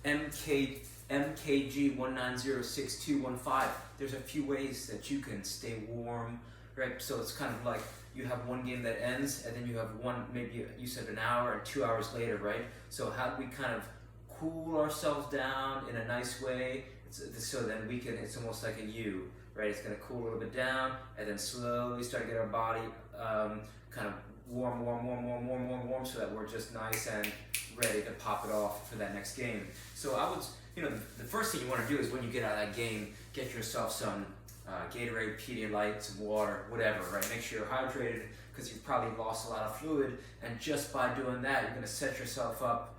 MKG1906215. There's a few ways that you can stay warm, right? So it's kind of like you have one game that ends, and then you have one, maybe you said an hour and 2 hours later, right? So how do we kind of cool ourselves down in a nice way? So then we can, it's almost like a U, right? It's gonna cool a little bit down, and then slowly start to get our body kind of warm, so that we're just nice and ready to pop it off for that next game. So I would, the first thing you want to do is when you get out of that game, get yourself some Gatorade, Pedialyte, some water, whatever, right? Make sure you're hydrated because you've probably lost a lot of fluid, and just by doing that, you're going to set yourself up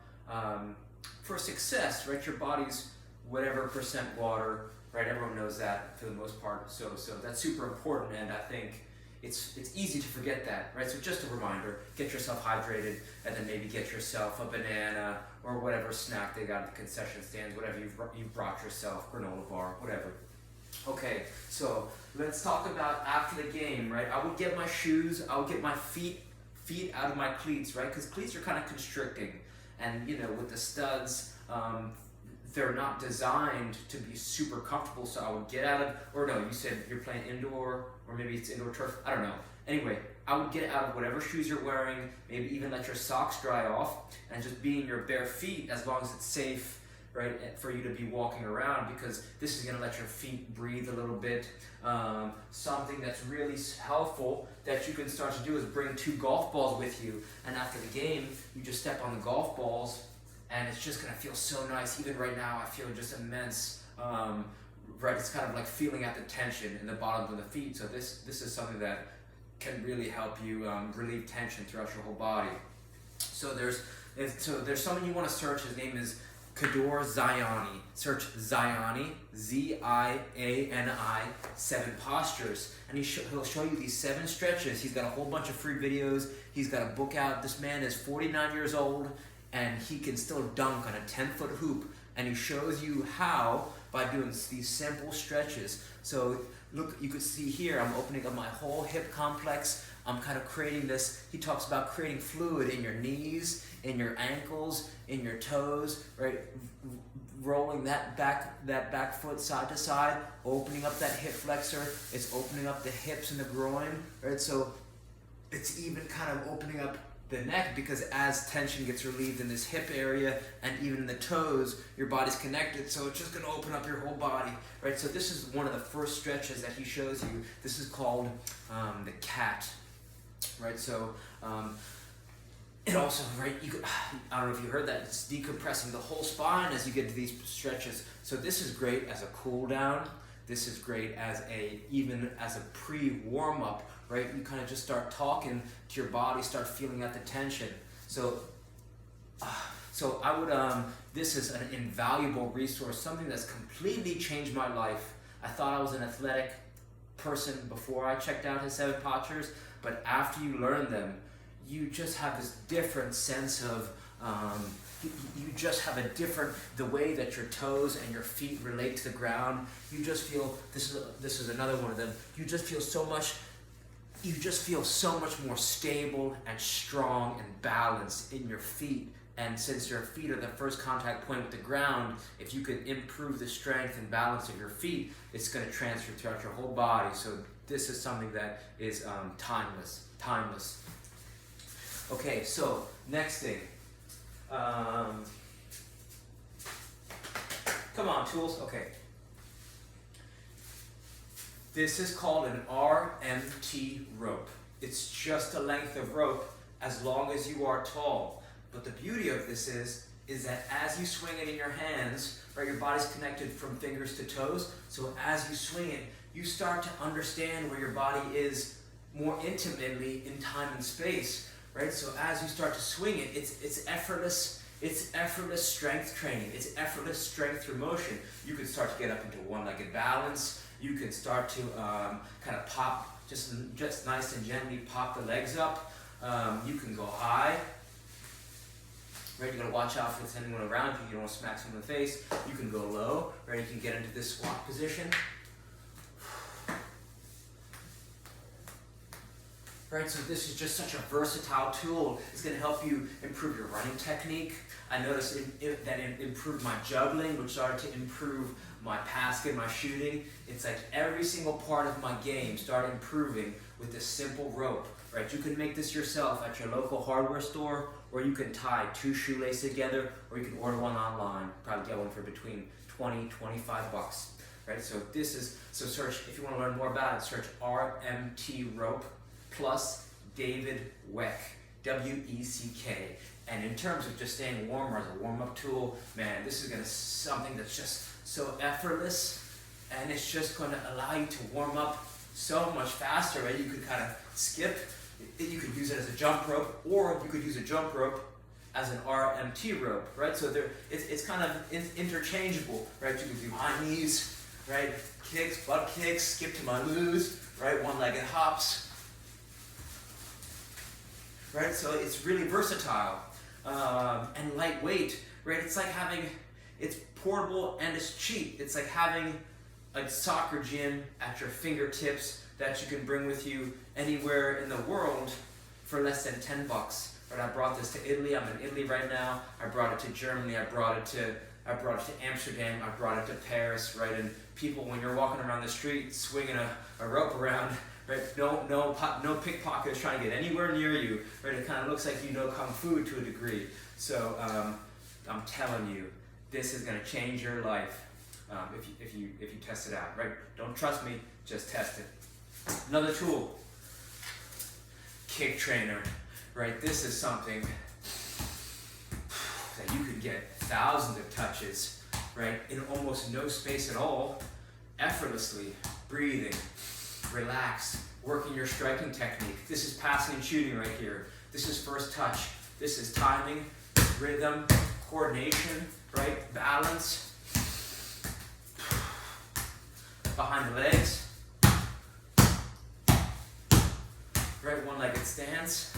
for success, right? Your body's whatever percent water, right? Everyone knows that for the most part. So that's super important, and I think it's easy to forget that, right? So just a reminder, get yourself hydrated, and then maybe get yourself a banana or whatever snack they got at the concession stands, whatever you've brought yourself, granola bar, whatever. Okay, so let's talk about after the game, right? I would get my shoes, I would get my feet out of my cleats, right? Because cleats are kind of constricting, and with the studs, they're not designed to be super comfortable, so I would get out of, or no, you said you're playing indoor, or maybe it's indoor turf, I don't know. Anyway, I would get out of whatever shoes you're wearing, maybe even let your socks dry off, and just be in your bare feet as long as it's safe, right, for you to be walking around, because this is gonna let your feet breathe a little bit. Something that's really helpful that you can start to do is bring 2 golf balls with you, and after the game, you just step on the golf balls, and it's just gonna feel so nice. Even right now, I feel just immense, right? It's kind of like feeling out the tension in the bottoms of the feet. So this is something that can really help you relieve tension throughout your whole body. So there's someone you want to search. His name is Kador Ziani. Search Ziani, Z-I-A-N-I, 7 postures, and he'll show you these 7 stretches. He's got a whole bunch of free videos. He's got a book out. This man is 49 years old, and he can still dunk on a 10-foot hoop, and he shows you how by doing these simple stretches. So look, you can see here, I'm opening up my whole hip complex. I'm kind of creating this. He talks about creating fluid in your knees, in your ankles, in your toes, right? Rolling that back foot side to side, opening up that hip flexor. It's opening up the hips and the groin, right? So it's even kind of opening up the neck, because as tension gets relieved in this hip area and even in the toes, your body's connected, so it's just going to open up your whole body, right? So this is one of the first stretches that he shows you. This is called the cat, right? So it also, right, I don't know if you heard that, it's decompressing the whole spine as you get to these stretches. So this is great as a cool down. This is great even as a pre-warm-up, right? You kind of just start talking to your body, start feeling out the tension. So I would, this is an invaluable resource, something that's completely changed my life. I thought I was an athletic person before I checked out his 7 postures, but after you learn them, you just have this different sense of, you just have a different, the way that your toes and your feet relate to the ground. You just feel, this is another one of them, you just feel so much more stable and strong and balanced in your feet. And since your feet are the first contact point with the ground, if you can improve the strength and balance of your feet, it's going to transfer throughout your whole body. So this is something that is timeless. Okay, so next thing. Come on, tools. Okay. This is called an RMT rope. It's just a length of rope as long as you are tall. But the beauty of this is that as you swing it in your hands, right, your body's connected from fingers to toes. So as you swing it, you start to understand where your body is more intimately in time and space, right? So as you start to swing it, it's effortless. It's effortless strength training. It's effortless strength through motion. You can start to get up into one-legged balance. You can start to kind of pop, just nice and gently pop the legs up. You can go high. Right, you gotta watch out if there's anyone around you. You don't want to smack someone in the face. You can go low. Right, you can get into this squat position. right? So this is just such a versatile tool. It's going to help you improve your running technique. I noticed that it improved my juggling, which started to improve my basket, my shooting. It's like every single part of my game started improving with this simple rope, right? You can make this yourself at your local hardware store, or you can tie 2 shoelaces together, or you can order one online. Probably get one for between 20, 25 bucks, right? So this is, so search, if you want to learn more about it, search RMT rope plus David Weck, W-E-C-K. And in terms of just staying warm or as a warm-up tool, man, this is gonna something that's just so effortless, and it's just gonna allow you to warm up so much faster, right? You could kind of skip, you could use it as a jump rope, or you could use a jump rope as an RMT rope, right? So it's kind of interchangeable, right? You could do high knees, right? Kicks, butt kicks, skip to my loos, right? One-legged hops, right? So it's really versatile and lightweight, right? It's like having, it's portable and it's cheap. It's like having a soccer gym at your fingertips that you can bring with you anywhere in the world for less than 10 bucks. Right? I brought this to Italy. I'm in Italy right now. I brought it to Germany. I brought it to Amsterdam. I brought it to Paris, right? And people, when you're walking around the street swinging a rope around, right? No pickpockets trying to get anywhere near you, right? It kind of looks like you know kung fu to a degree. So I'm telling you, this is going to change your life if you test it out, right? Don't trust me, just test it. Another tool, kick trainer, right? This is something that you could get thousands of touches, right? In almost no space at all, effortlessly, breathing, relax, working your striking technique. This is passing and shooting right here. This is first touch. This is timing, rhythm, coordination, right? Balance. Behind the legs. Right, one-legged stance.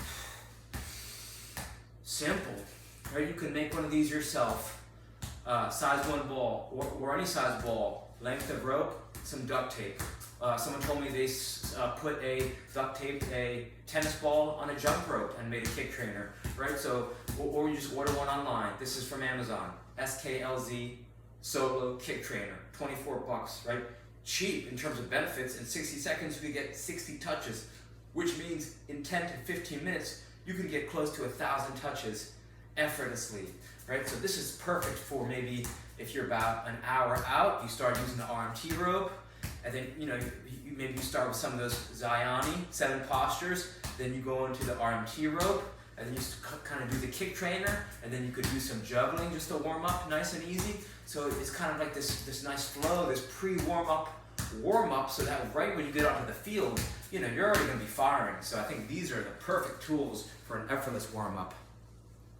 Simple, right? You can make one of these yourself. Size 1 ball, or any size ball. Length of rope, some duct tape. Someone told me they duct taped a tennis ball on a jump rope and made a kick trainer, right? So, or you just order one online. This is from Amazon. SKLZ Solo Kick Trainer, 24 bucks, right? Cheap in terms of benefits. In 60 seconds, you could get 60 touches, which means in 10 to 15 minutes, you can get close to 1,000 touches effortlessly, right? So this is perfect for maybe if you're about an hour out, you start using the RMT rope, and then, you know, maybe you start with some of those Ziani 7 postures, then you go into the RMT rope, and then you kind of do the kick trainer, and then you could do some juggling just to warm up nice and easy. So it's kind of like this nice flow, this warm up, so that right when you get onto the field, you know, you're already going to be firing. So I think these are the perfect tools for an effortless warm-up.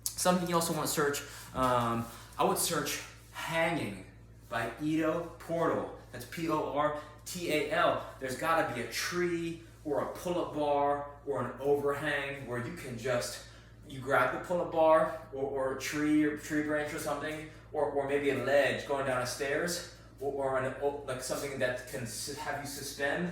Something you also want to search, I would search Hanging by Ido Portal. That's Portal. There's got to be a tree or a pull-up bar or an overhang where you can just, you grab the pull-up bar or a tree or tree branch or something, or maybe a ledge going down a stairs, or like something that can have you suspend.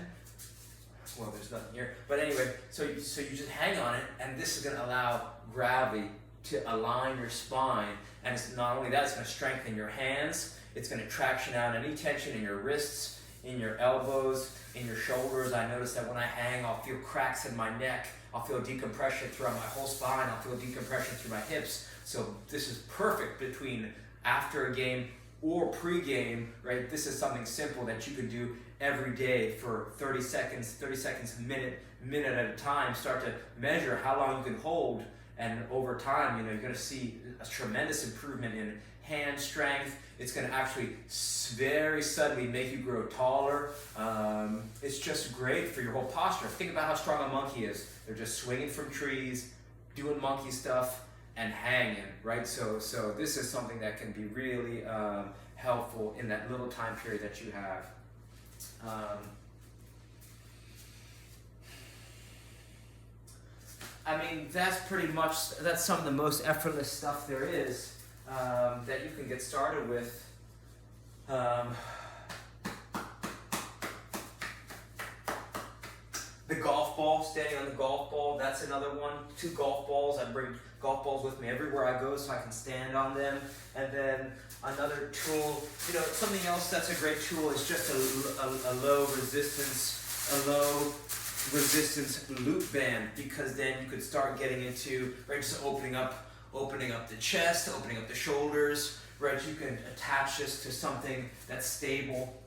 Well, there's nothing here, but anyway, so you just hang on it, and this is going to allow gravity to align your spine, and it's not only that, it's going to strengthen your hands, it's going to traction out any tension in your wrists, in your elbows, in your shoulders. I notice that when I hang, I'll feel cracks in my neck, I'll feel decompression throughout my whole spine, I'll feel decompression through my hips. So this is perfect between after a game or pre-game, right? This is something simple that you can do every day for 30 seconds, a minute at a time. Start to measure how long you can hold, and over time, you know, you're going to see a tremendous improvement in hand strength. It's going to actually very suddenly make you grow taller. It's just great for your whole posture. Think about how strong a monkey is. They're just swinging from trees, doing monkey stuff, and hanging, right? So this is something that can be really helpful in that little time period that you have. I mean, that's some of the most effortless stuff there is that you can get started with. The golf ball, standing on the golf ball, that's another one. 2 golf balls. I bring golf balls with me everywhere I go so I can stand on them. And then another tool, something else that's a great tool is just a low resistance loop band, because then you could start getting into, right, just opening up the chest, opening up the shoulders, right? You can attach this to something that's stable.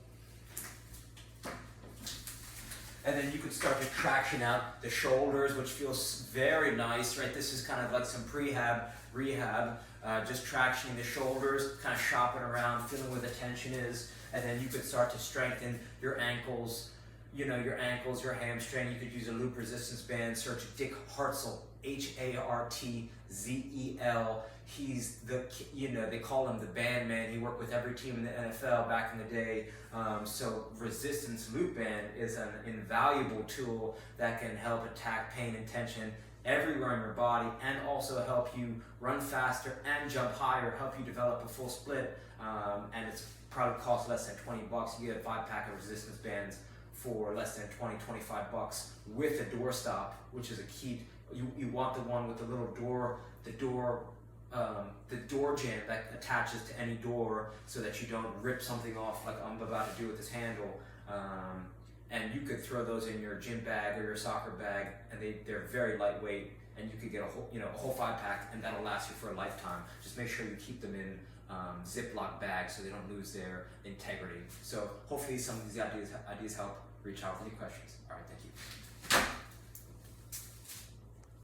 And then you could start to traction out the shoulders, which feels very nice, right? This is kind of like some rehab, just tractioning the shoulders, kind of shopping around, feeling where the tension is. And then you could start to strengthen your ankles, your hamstring. You could use a loop resistance band. Search Dick Hartzel, Hartzel. He's they call him the band man. He worked with every team in the NFL back in the day. So resistance loop band is an invaluable tool that can help attack pain and tension everywhere in your body, and also help you run faster and jump higher, help you develop a full split. And it's probably costs less than $20. You get a 5-pack of resistance bands for less than $20-25 with a door stop, which is a key. You want the one with the little door, the door jam that attaches to any door, so that you don't rip something off like I'm about to do with this handle. And you could throw those in your gym bag or your soccer bag, and they're very lightweight, and you could get a whole 5-pack, and that'll last you for a lifetime. Just make sure you keep them in Ziploc bags so they don't lose their integrity. So hopefully some of these ideas help. Reach out with any questions. All right, thank you.